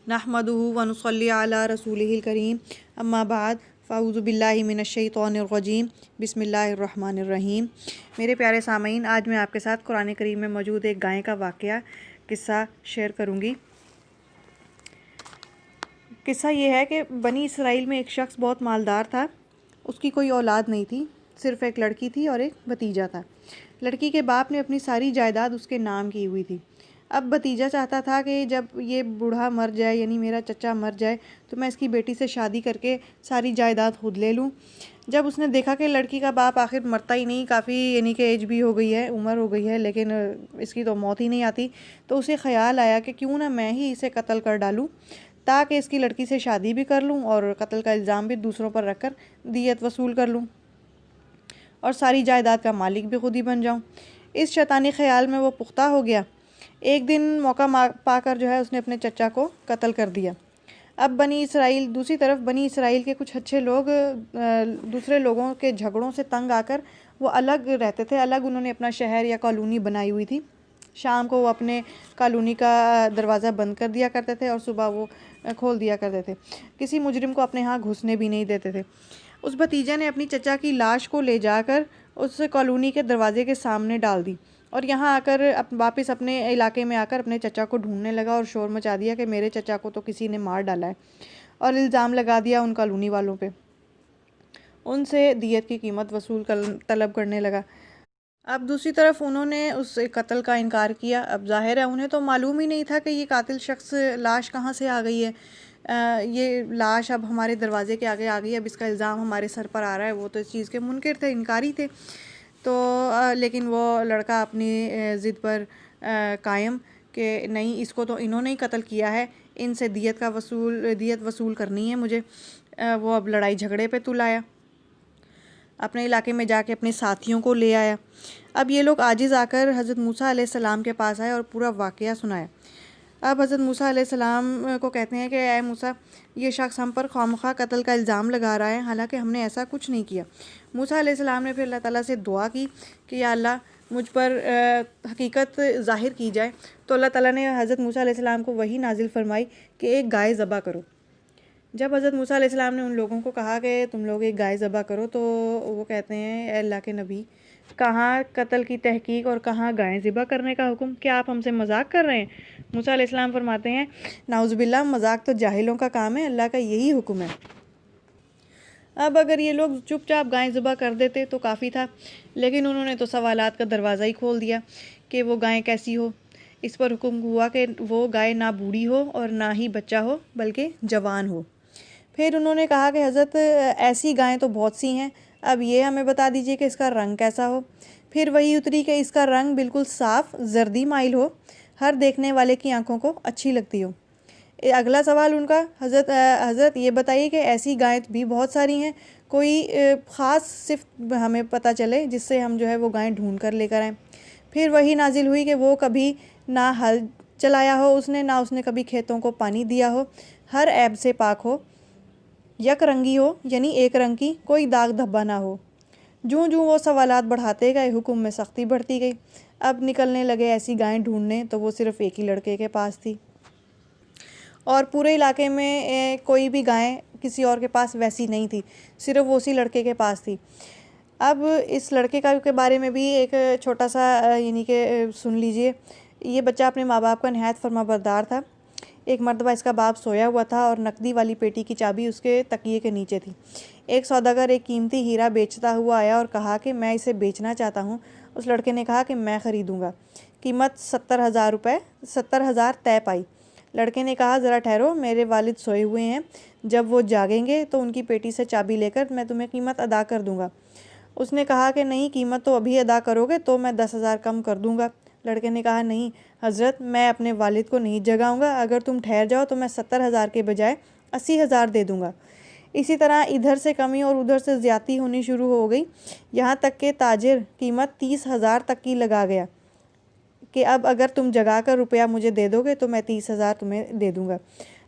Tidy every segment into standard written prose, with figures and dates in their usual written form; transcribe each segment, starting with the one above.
नहमदुहु व नुसल्ली अला रसूलिहिल करीम अम्मा बाद फ़ाऊज़ु बिल्लाहि मिनश्शैतानिर रजीम बिस्मिल्लाहिर रहमानिर रहीम। मेरे प्यारे सामीन, आज मैं आपके साथ कुरान करीम में मौजूद एक गाय का वाक़या किस्सा शेयर करूँगी। किस्सा ये है कि बनी इसराइल में एक शख्स बहुत मालदार था। उसकी कोई औलाद नहीं थी, सिर्फ़ एक लड़की थी और एक भतीजा था। लड़की के बाप ने अपनी सारी जायदाद उसके नाम की हुई थी। अब भतीजा चाहता था कि जब ये बूढ़ा मर जाए, यानी मेरा चचा मर जाए, तो मैं इसकी बेटी से शादी करके सारी जायदाद खुद ले लूँ। जब उसने देखा कि लड़की का बाप आखिर मरता ही नहीं, काफ़ी यानी कि एज भी हो गई है, उम्र हो गई है, लेकिन इसकी तो मौत ही नहीं आती, तो उसे ख़्याल आया कि क्यों ना मैं ही इसे कत्ल कर डालूँ, ताकि इसकी लड़की से शादी भी कर लूँ और कत्ल का इल्ज़ाम भी दूसरों पर रख कर दियत वसूल कर लूँ और सारी जायदाद का मालिक भी खुद ही बन जाऊँ। इस शैतानी ख़्याल में वो पुख्ता हो गया। एक दिन मौका पाकर जो है उसने अपने चचा को कत्ल कर दिया। अब दूसरी तरफ बनी इसराइल के कुछ अच्छे लोग दूसरे लोगों के झगड़ों से तंग आकर वो अलग रहते थे। अलग उन्होंने अपना शहर या कॉलोनी बनाई हुई थी। शाम को वो अपने कॉलोनी का दरवाज़ा बंद कर दिया करते थे और सुबह वो खोल दिया करते थे। किसी मुजरिम को अपने यहाँ घुसने भी नहीं देते थे। उस भतीजे ने अपनी चचा की लाश को ले जाकर उस कॉलोनी के दरवाजे के सामने डाल दी और यहाँ आकर वापस अपने इलाके में आकर अपने चचा को ढूंढने लगा और शोर मचा दिया कि मेरे चचा को तो किसी ने मार डाला है, और इल्ज़ाम लगा दिया उन कॉलोनी वालों पे। उनसे दियत की कीमत वसूल तलब करने लगा। अब दूसरी तरफ उन्होंने उस कत्ल का इनकार किया। अब ज़ाहिर है उन्हें तो मालूम ही नहीं था कि ये कातिल शख्स लाश कहाँ से आ गई है। ये लाश अब हमारे दरवाज़े के आगे आ गई, अब इसका इल्ज़ाम हमारे सर पर आ रहा है। वो तो इस चीज़ के मुनकिर थे, इनकारी थे। तो लेकिन वो लड़का अपनी ज़िद पर कायम कि नहीं, इसको तो इन्होंने ही कत्ल किया है, इनसे दियत वसूल करनी है मुझे। वो अब लड़ाई झगड़े पे तुल आया, अपने इलाके में जाके अपने साथियों को ले आया। अब ये लोग आजिज़ आकर हज़रत मूसा अलैहिस्सलाम के पास आए और पूरा वाक़या सुनाया। अब हज़रत मूसा अलैहिस्सलाम को कहते हैं कि ऐ मूसा, ये शख्स हम पर खामखा कत्ल का इल्ज़ाम लगा रहा है, हालांकि हमने ऐसा कुछ नहीं किया। मूसा अलैहिस्सलाम ने फिर अल्लाह ताला से दुआ की कि या अल्लाह, मुझ पर हकीकत ज़ाहिर की जाए। तो अल्लाह ताला ने हज़रत मूसा अलैहिस्सलाम को वही नाजिल फरमाई कि एक गाय ज़बह करो। जब हज़रत मूसा अलैहिस्सलाम ने उन लोगों को कहा कि तुम लोग एक गाय ज़बह करो, तो वो कहते हैं, ऐ अल्लाह के नबी, कहाँ कत्ल की तहकीक और कहाँ गाय ज़िबा करने का हुक्म? क्या आप हमसे मजाक कर रहे हैं? मूसा अलैहिस्सलाम फरमाते हैं, नाउज़ुबिल्लाह, मजाक तो जाहिलों का काम है, अल्लाह का यही हुक्म है। अब अगर ये लोग चुपचाप गाय ज़िबा कर देते तो काफ़ी था, लेकिन उन्होंने तो सवालात का दरवाज़ा ही खोल दिया कि वो गाय कैसी हो। इस पर हुक्म हुआ कि वो गाय ना बूढ़ी हो और ना ही बच्चा हो, बल्कि जवान हो। फिर उन्होंने कहा कि हज़रत, ऐसी गायें तो बहुत सी हैं, अब ये हमें बता दीजिए कि इसका रंग कैसा हो। फिर वही उतरी कि इसका रंग बिल्कुल साफ़ जर्दी माइल हो, हर देखने वाले की आंखों को अच्छी लगती हो। अगला सवाल उनका, हज़रत ये बताइए कि ऐसी गायें भी बहुत सारी हैं, कोई ख़ास सिर्फ हमें पता चले जिससे हम जो है वो गायें ढूंढ कर लेकर आएँ। फिर वही नाजिल हुई कि वो कभी ना हल चलाया हो उसने, ना उसने कभी खेतों को पानी दिया हो, हर ऐब से पाक हो, यक रंगी हो, यानी एक रंग की, कोई दाग धब्बा ना हो। जूँ जूँ वो सवालात बढ़ाते गए, हुक्म में सख्ती बढ़ती गई। अब निकलने लगे ऐसी गायें ढूंढने, तो वो सिर्फ़ एक ही लड़के के पास थी और पूरे इलाके में कोई भी गाय किसी और के पास वैसी नहीं थी, सिर्फ वो उसी लड़के के पास थी। अब इस लड़के के बारे में भी एक छोटा सा यानी कि सुन लीजिए। ये बच्चा अपने माँ बाप का नहायत फरमाबरदार था। एक मर्तबा इसका बाप सोया हुआ था और नकदी वाली पेटी की चाबी उसके तकिए के नीचे थी। एक सौदागर एक कीमती हीरा बेचता हुआ आया और कहा कि मैं इसे बेचना चाहता हूँ। उस लड़के ने कहा कि मैं ख़रीदूँगा। कीमत 70,000 रुपये, 70,000 तय पाई। लड़के ने कहा, ज़रा ठहरो, मेरे वालिद सोए हुए हैं, जब वो जागेंगे तो उनकी पेटी से चाबी लेकर मैं तुम्हें कीमत अदा कर दूँगा। उसने कहा कि नहीं, कीमत तो अभी अदा करोगे तो मैं 10,000 कम कर दूँगा। लड़के ने कहा, नहीं हज़रत, मैं अपने वालिद को नहीं जगाऊंगा, अगर तुम ठहर जाओ तो मैं 70,000 के बजाय 80,000 दे दूँगा। इसी तरह इधर से कमी और उधर से ज़्यादती होनी शुरू हो गई, यहाँ तक कि ताजिर कीमत 30,000 तक की लगा गया कि अब अगर तुम जगा कर रुपया मुझे दे दोगे तो मैं 30,000 तुम्हें दे दूँगा।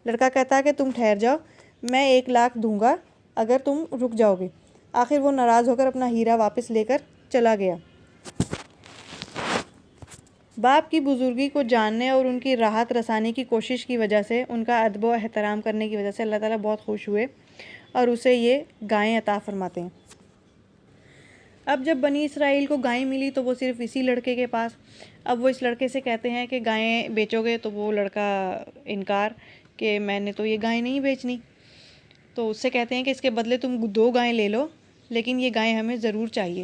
लड़का कहता है कि तुम ठहर जाओ, मैं 1 लाख दूँगा अगर तुम रुक जाओगे। आखिर वो नाराज़ होकर अपना हीरा वापस लेकर चला गया। باپ کی بزرگی کو جاننے اور ان کی راحت رسانی کی کوشش کی وجہ سے، ان کا ادب و احترام کرنے کی وجہ سے اللہ تعالیٰ بہت خوش ہوئے اور اسے یہ گائیں عطا فرماتے ہیں۔ اب جب بنی اسرائیل کو گائیں ملی تو وہ صرف اسی لڑکے کے پاس، اب وہ اس لڑکے سے کہتے ہیں کہ گائیں بیچو گے، تو وہ لڑکا انکار کہ میں نے تو یہ گائیں نہیں بیچنی۔ تو اس سے کہتے ہیں کہ اس کے بدلے تم 2 گائیں لے لو، لیکن یہ گائیں ہمیں ضرور چاہیے۔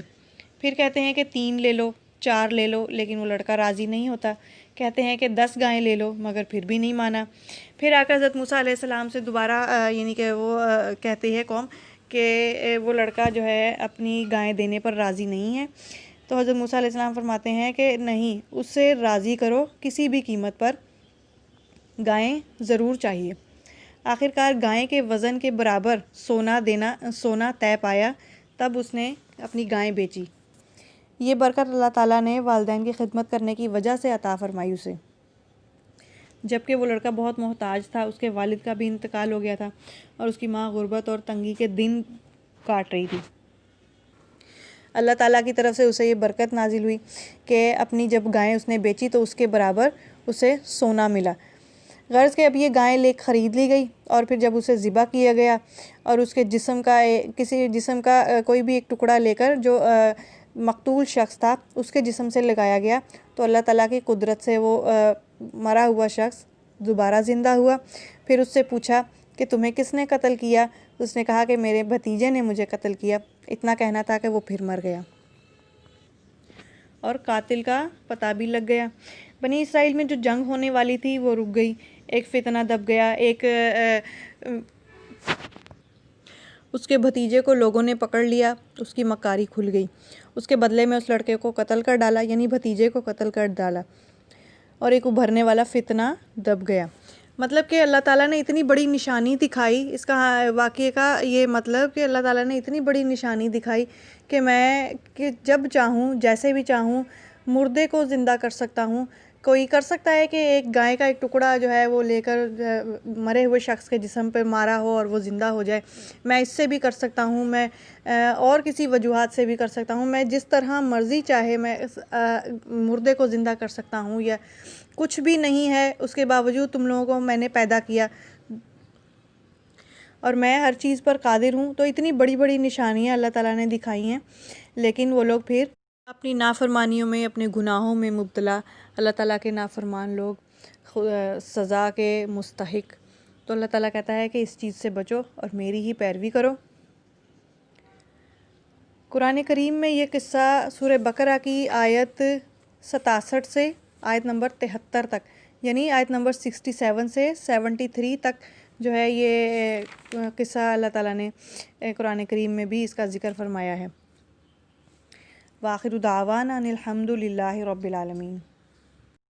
پھر کہتے ہیں کہ 3 لے لو، 4 لے لو، لیکن وہ لڑکا راضی نہیں ہوتا۔ کہتے ہیں کہ 10 گائیں لے لو، مگر پھر بھی نہیں مانا۔ پھر آ کر حضرت موسیٰ علیہ السلام سے دوبارہ یعنی کہ وہ کہتے ہیں قوم کہ وہ لڑکا جو ہے اپنی گائیں دینے پر راضی نہیں ہے۔ تو حضرت موسیٰ علیہ السلام فرماتے ہیں کہ نہیں، اس سے راضی کرو، کسی بھی قیمت پر گائیں ضرور چاہیے۔ آخرکار گائیں کے وزن کے برابر سونا طے پایا، تب اس نے اپنی گائیں بیچی۔ یہ برکت اللہ تعالیٰ نے والدین کی خدمت کرنے کی وجہ سے عطا فرمائی اسے، جبکہ وہ لڑکا بہت محتاج تھا، اس کے والد کا بھی انتقال ہو گیا تھا اور اس کی ماں غربت اور تنگی کے دن کاٹ رہی تھی۔ اللہ تعالیٰ کی طرف سے اسے یہ برکت نازل ہوئی کہ اپنی جب گائیں اس نے بیچی تو اس کے برابر اسے سونا ملا۔ غرض کہ اب یہ گائیں خرید لی گئی، اور پھر جب اسے ذبح کیا گیا اور اس کے کسی جسم کا کوئی بھی ایک ٹکڑا لے کر جو مقتول شخص تھا اس کے جسم سے لگایا گیا، تو اللہ تعالیٰ کی قدرت سے وہ مرا ہوا شخص دوبارہ زندہ ہوا۔ پھر اس سے پوچھا کہ تمہیں کس نے قتل کیا؟ اس نے کہا کہ میرے بھتیجے نے مجھے قتل کیا۔ اتنا کہنا تھا کہ وہ پھر مر گیا اور قاتل کا پتہ بھی لگ گیا۔ بنی اسرائیل میں جو جنگ ہونے والی تھی وہ رک گئی، ایک فتنہ دب گیا، اس کے بھتیجے کو لوگوں نے پکڑ لیا، اس کی مکاری کھل گئی، اس کے بدلے میں اس لڑکے کو قتل کر ڈالا، یعنی بھتیجے کو قتل کر ڈالا، اور ایک ابھرنے والا فتنہ دب گیا۔ مطلب کہ اللہ تعالیٰ نے اتنی بڑی نشانی دکھائی، اس کا واقعے کا یہ مطلب کہ اللہ تعالیٰ نے اتنی بڑی نشانی دکھائی کہ جب چاہوں، جیسے بھی چاہوں، مردے کو زندہ کر سکتا ہوں۔ کوئی کر سکتا ہے کہ ایک گائے کا ایک ٹکڑا جو ہے وہ لے کر مرے ہوئے شخص کے جسم پہ مارا ہو اور وہ زندہ ہو جائے؟ میں اس سے بھی کر سکتا ہوں، میں اور کسی وجوہات سے بھی کر سکتا ہوں، میں جس طرح مرضی چاہے میں مردے کو زندہ کر سکتا ہوں، یا کچھ بھی نہیں ہے اس کے باوجود تم لوگوں کو میں نے پیدا کیا اور میں ہر چیز پر قادر ہوں۔ تو اتنی بڑی بڑی نشانیاں اللہ تعالیٰ نے دکھائی ہیں، لیکن وہ لوگ پھر اپنی نافرمانیوں میں، اپنے گناہوں میں مبتلا، اللہ تعالیٰ کے نافرمان لوگ سزا کے مستحق۔ تو اللہ تعالیٰ کہتا ہے کہ اس چیز سے بچو اور میری ہی پیروی کرو۔ قرآن کریم میں یہ قصہ سورہ بقرہ کی آیت 67 سے آیت نمبر 73 تک، یعنی آیت نمبر 67 سے 73 تک جو ہے یہ قصہ اللہ تعالیٰ نے قرآن کریم میں بھی اس کا ذکر فرمایا ہے۔ وآخر دعوانا ان الحمد للہ رب العالمین۔